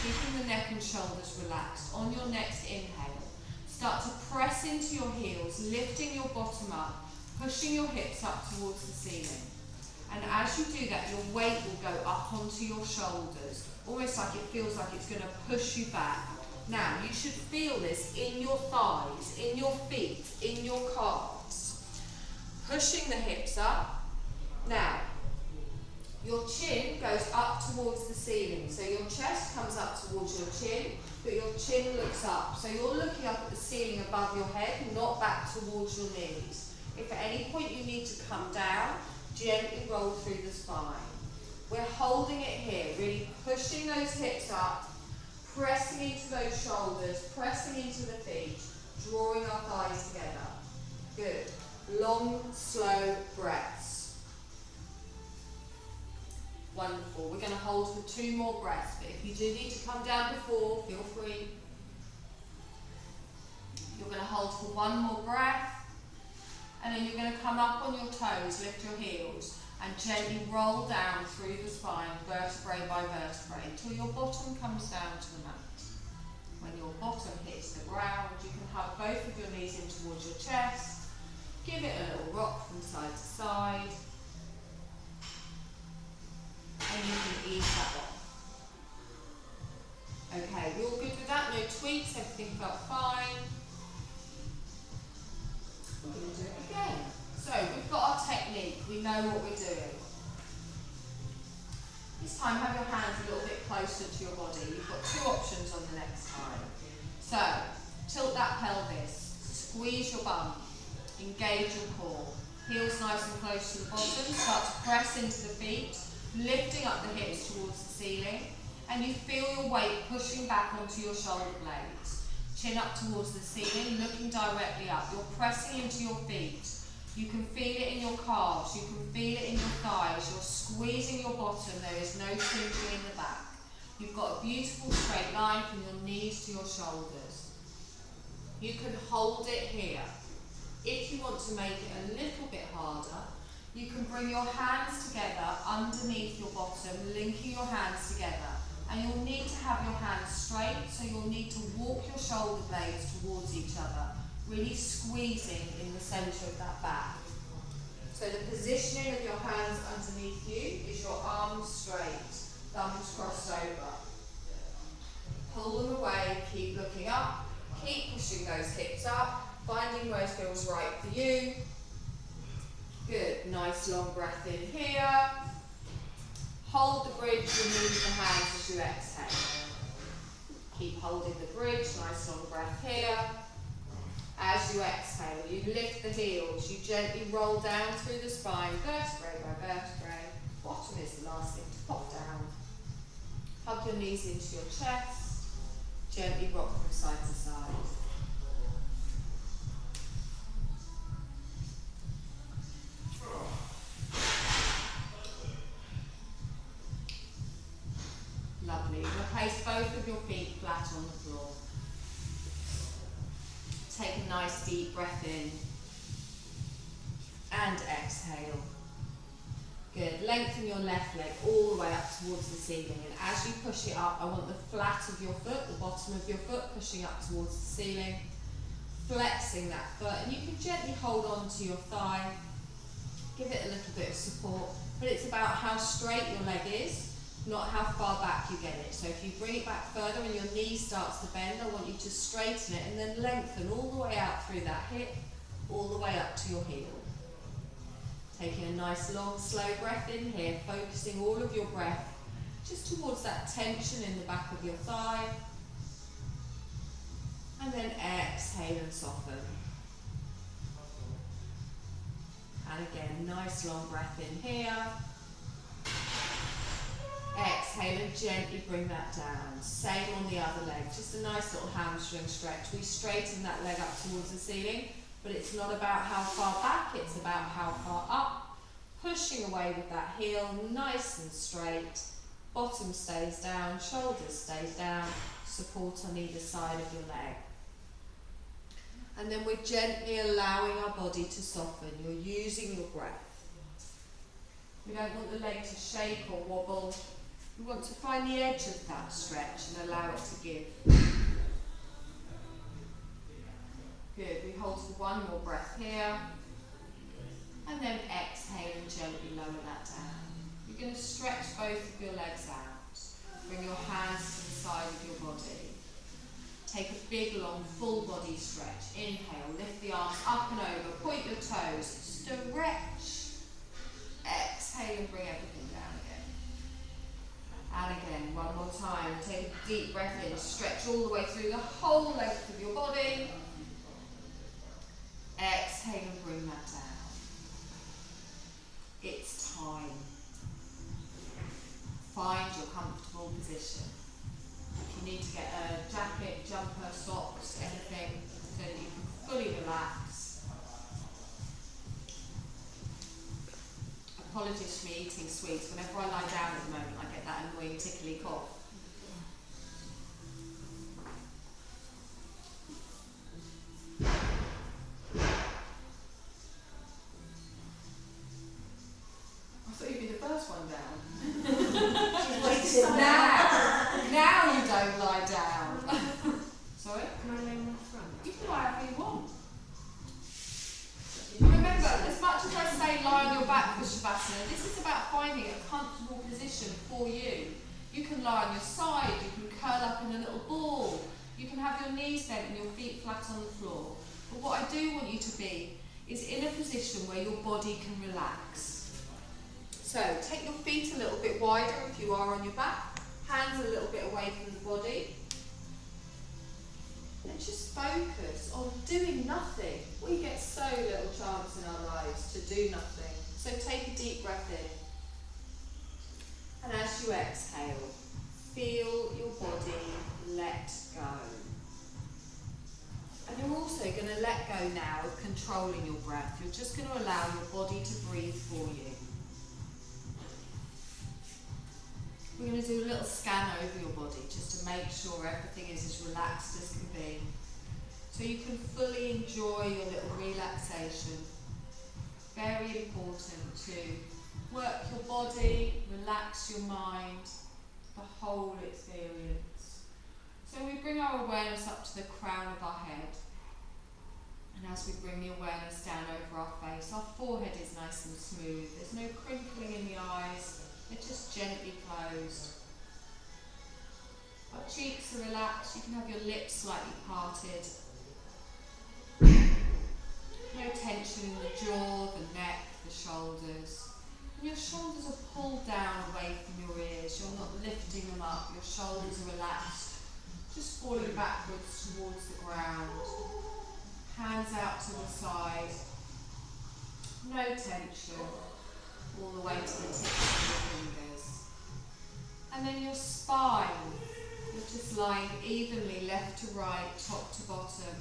keeping the neck and shoulders relaxed. On your next inhale, start to press into your heels, lifting your bottom up, pushing your hips up towards the ceiling. And as you do that, your weight will go up onto your shoulders, almost like it feels like it's going to push you back. Now, you should feel this in your thighs, in your feet, in your calves. Pushing the hips up. Now, your chin goes up towards the ceiling. So your chest comes up towards your chin, but your chin looks up. So you're looking up at the ceiling above your head, not back towards your knees. If at any point you need to come down, gently roll through the spine. We're holding it here, really pushing those hips up, pressing into those shoulders, pressing into the feet, drawing our thighs together. Good. Long, slow breaths. Wonderful. We're going to hold for 2 more breaths, but if you do need to come down before, feel free. You're going to hold for 1 more breath. And then you're going to come up on your toes, lift your heels, and gently roll down through the spine, vertebrae by vertebrae, until your bottom comes down to the mat. When your bottom hits the ground, you can hug both of your knees in towards your chest, give it a little rock from side to side, and you can ease that off. Okay, you're all good with that? No tweaks, everything felt fine. We're going to do it again. So we've got our technique, we know what we're doing. This time have your hands a little bit closer to your body. You've got 2 options on the next time. So tilt that pelvis, squeeze your bum, engage your core. Heels nice and close to the bottom, start to press into the feet, lifting up the hips towards the ceiling, and you feel your weight pushing back onto your shoulder blades. Chin up towards the ceiling, looking directly up. You're pressing into your feet. You can feel it in your calves. You can feel it in your thighs. You're squeezing your bottom. There is no tingling in the back. You've got a beautiful straight line from your knees to your shoulders. You can hold it here. If you want to make it a little bit harder, you can bring your hands together underneath your bottom, linking your hands together. And you'll need to have your hands straight, so you'll need to walk your shoulder blades towards each other, really squeezing in the centre of that back. So the positioning of your hands underneath you is your arms straight, thumbs crossed over. Pull them away, keep looking up, keep pushing those hips up, finding where it feels right for you. Good, nice long breath in here. Hold the bridge, remove the hands as you exhale. Keep holding the bridge, nice long breath here. As you exhale, you lift the heels, you gently roll down through the spine, vertebrae by vertebrae. Bottom is the last thing to pop down. Hug your knees into your chest, gently rock from side to side. Lovely. Replace both of your feet flat on the floor. Take a nice deep breath in and exhale. Good. Lengthen your left leg all the way up towards the ceiling, and as you push it up, I want the flat of your foot, the bottom of your foot, pushing up towards the ceiling, flexing that foot, and you can gently hold on to your thigh, give it a little bit of support, but it's about how straight your leg is, not how far back you get it. So if you bring it back further and your knee starts to bend, I want you to straighten it and then lengthen all the way out through that hip, all the way up to your heel. Taking a nice long slow breath in here, focusing all of your breath just towards that tension in the back of your thigh. And then exhale and soften. And again, nice long breath in here. Exhale and gently bring that down. Same on the other leg, just a nice little hamstring stretch. We straighten that leg up towards the ceiling, but it's not about how far back, it's about how far up. Pushing away with that heel, nice and straight. Bottom stays down, shoulders stays down, support on either side of your leg. And then we're gently allowing our body to soften. You're using your breath. We don't want the leg to shake or wobble. We want to find the edge of that stretch and allow it to give. Good, we hold for one more breath here. And then exhale and gently lower that down. You're going to stretch both of your legs out. Bring your hands to the side of your body. Take a big, long, full body stretch. Inhale, lift the arms up and over, point your toes, stretch. Exhale and bring everything down again. And again, one more time. Take a deep breath in, stretch all the way through the whole length of your body. Exhale and bring that down. It's time. Find your comfortable position. If you need to get a jacket, jumper, socks, anything, so that you can fully relax. Apologies for me eating sweets. Whenever I lie down at the moment, I get that annoying tickly cough. I thought you'd be the first one down. She's waiting. Now you don't lie down. Sorry? Can I lay on my front? You can lie however you want. Remember, as much as I say lie on your back for Shavasana, this is about finding a comfortable position for you. You can lie on your side, you can curl up in a little ball, you can have your knees bent and your feet flat on the floor. But what I do want you to be is in a position where your body can relax. So take your feet a little bit wider if you are on your back, hands a little bit away from the body. And just focus on doing nothing. We get so little chance in our lives to do nothing. So take a deep breath in. And as you exhale, feel your body let go. And you're also going to let go now of controlling your breath. You're just going to allow your body to breathe for you. We're going to do a little scan over your body just to make sure everything is as relaxed as can be. So you can fully enjoy your little relaxation. Very important to work your body, relax your mind, the whole experience. So we bring our awareness up to the crown of our head. And as we bring the awareness down over our face, our forehead is nice and smooth. There's no crinkling in the eyes. They're just gently closed. Our cheeks are relaxed. You can have your lips slightly parted. No tension in the jaw, the neck, the shoulders. And your shoulders are pulled down away from your ears. You're not lifting them up. Your shoulders are relaxed. Just falling backwards towards the ground. Hands out to the side. No tension. All the way to the tips of your fingers. And then your spine, you're just lying evenly left to right, top to bottom.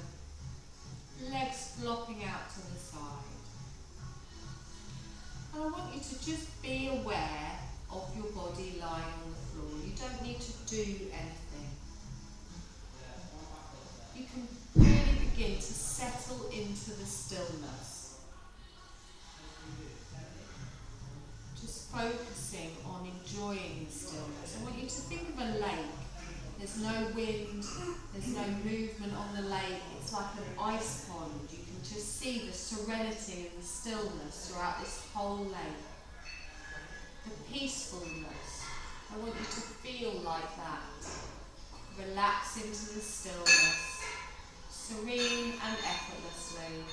Legs flopping out to the side. And I want you to just be aware of your body lying on the floor. You don't need to do anything. You can really begin to settle into the stillness. Just focusing on enjoying the stillness. I want you to think of a lake. There's no wind, there's no movement on the lake. It's like an ice pond. You can just see the serenity and the stillness throughout this whole lake. The peacefulness. I want you to feel like that. Relax into the stillness, serene and effortlessly.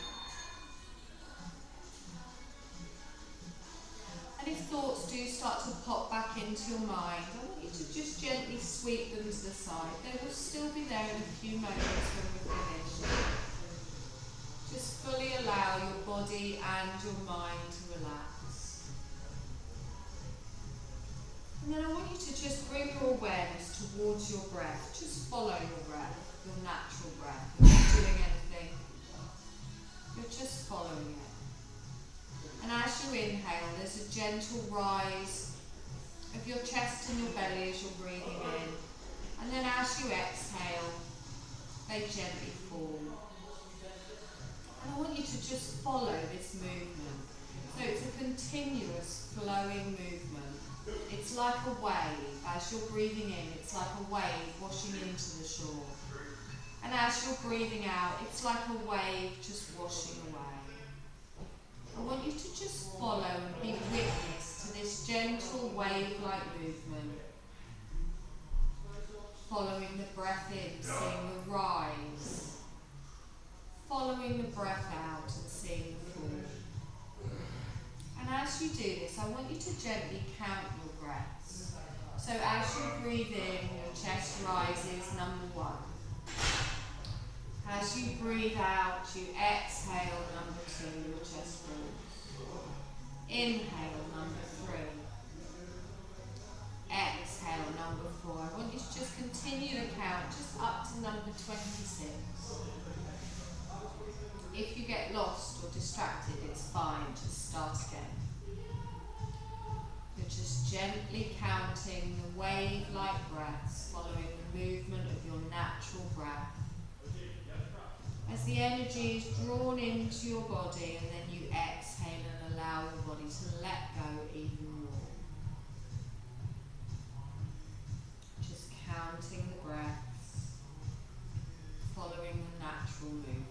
And if thoughts do start to pop back into your mind, I want you to just gently sweep them to the side. They will still be there in a few moments when we're finished. Just fully allow your body and your mind to relax. And then I want you to just bring your awareness towards your breath. Just follow your breath, your natural breath. You're not doing anything. You're just following it. And as you inhale, there's a gentle rise of your chest and your belly as you're breathing in. And then as you exhale, they gently fall. And I want you to just follow this movement. So it's a continuous flowing movement. It's like a wave. As you're breathing in, it's like a wave washing into the shore. And as you're breathing out, it's like a wave just washing away. I want you to just follow and be witness to this gentle wave-like movement. Following the breath in, seeing the rise. Following the breath out and seeing the fall. And as you do this, I want you to gently count your breaths. So as you breathe in, your chest rises, number 1. As you breathe out, you exhale, number 2, your chest falls. Inhale, number 3. Exhale, number 4. I want you to just continue to count just up to number 26. If you get lost or distracted, it's fine, just start again. You're just gently counting the wave-like breaths, following the movement of your natural breath. As the energy is drawn into your body, and then you exhale and allow your body to let go even more. Just counting the breaths, following the natural movement.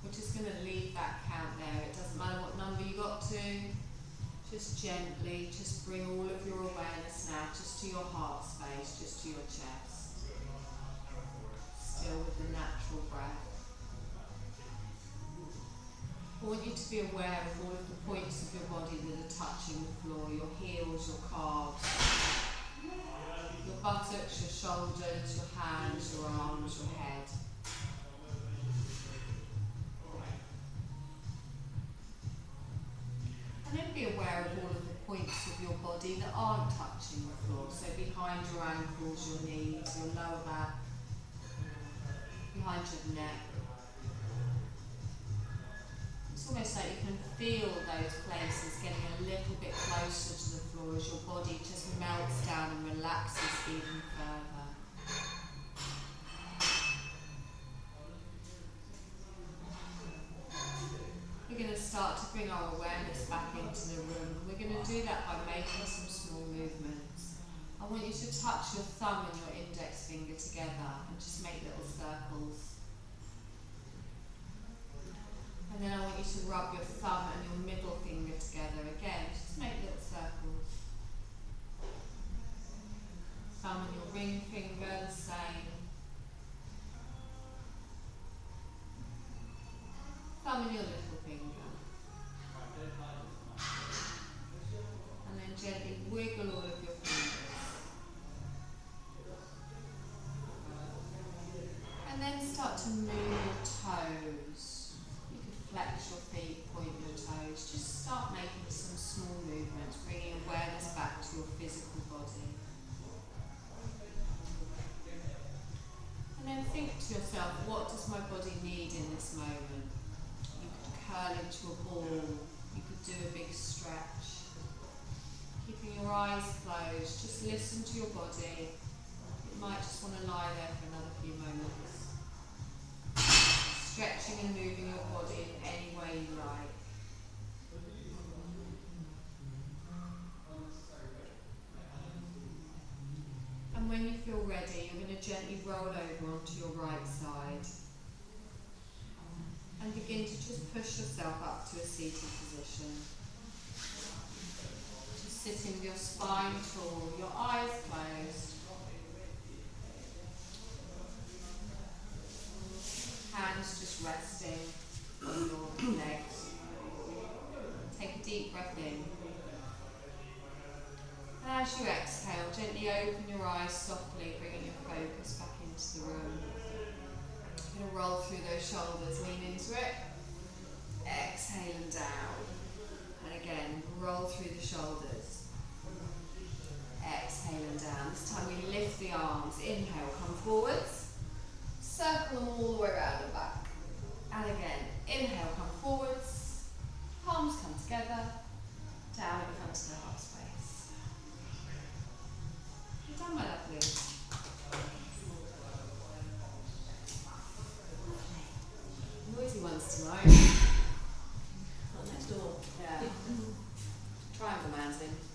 We're just going to leave that count there. It doesn't matter what number you got to. Just gently, just bring all of your awareness now just to your heart space, just to your chest. Still with the natural breath. I want you to be aware of all of the points of your body that are touching the floor, your heels, your calves, your buttocks, your shoulders, your hands, your arms, your head. And then be aware of all of the points of your body that aren't touching the floor. So behind your ankles, your knees, your lower back, behind your neck. It's almost like you can feel those places getting a little bit closer to the floor as your body just melts down and relaxes even further. We're going to start to bring our awareness back into the room. We're going to do that by making some small movements. I want you to touch your thumb and your index finger together and just make little circles. And then I want you to rub your thumb and your middle finger together again. Just make little circles. Thumb and your ring finger, the same. Thumb and your little finger. And then gently wiggle all of your fingers. And then start to move your toes. You could flex your feet, point your toes. Just start making some small movements, bringing awareness back to your physical body. And then think to yourself, what does my body need in this moment? You could curl into a ball. You could do a big stretch. Keeping your eyes closed, just listen to your body. It You might just want to lie there for another few moments. Stretching and moving your body in any way you like. And when you feel ready, you're going to gently roll over onto your right side. And begin to just push yourself up to a seated position. Just sitting with your spine tall, your eyes closed. Hands just resting on your legs. Take a deep breath in. And as you exhale, gently open your eyes softly, bringing your focus back into the room. You're going to roll through those shoulders, lean into it. Exhale and down. And again, roll through the shoulders. Exhale and down. This time we lift the arms. Inhale, come forwards. Circle them all the way around and back. And again, inhale, come forwards. Palms come together. Down in front of the heart space. You're done, my lovely. Noisy ones tonight. Not next door. Yeah. Triangle man's in.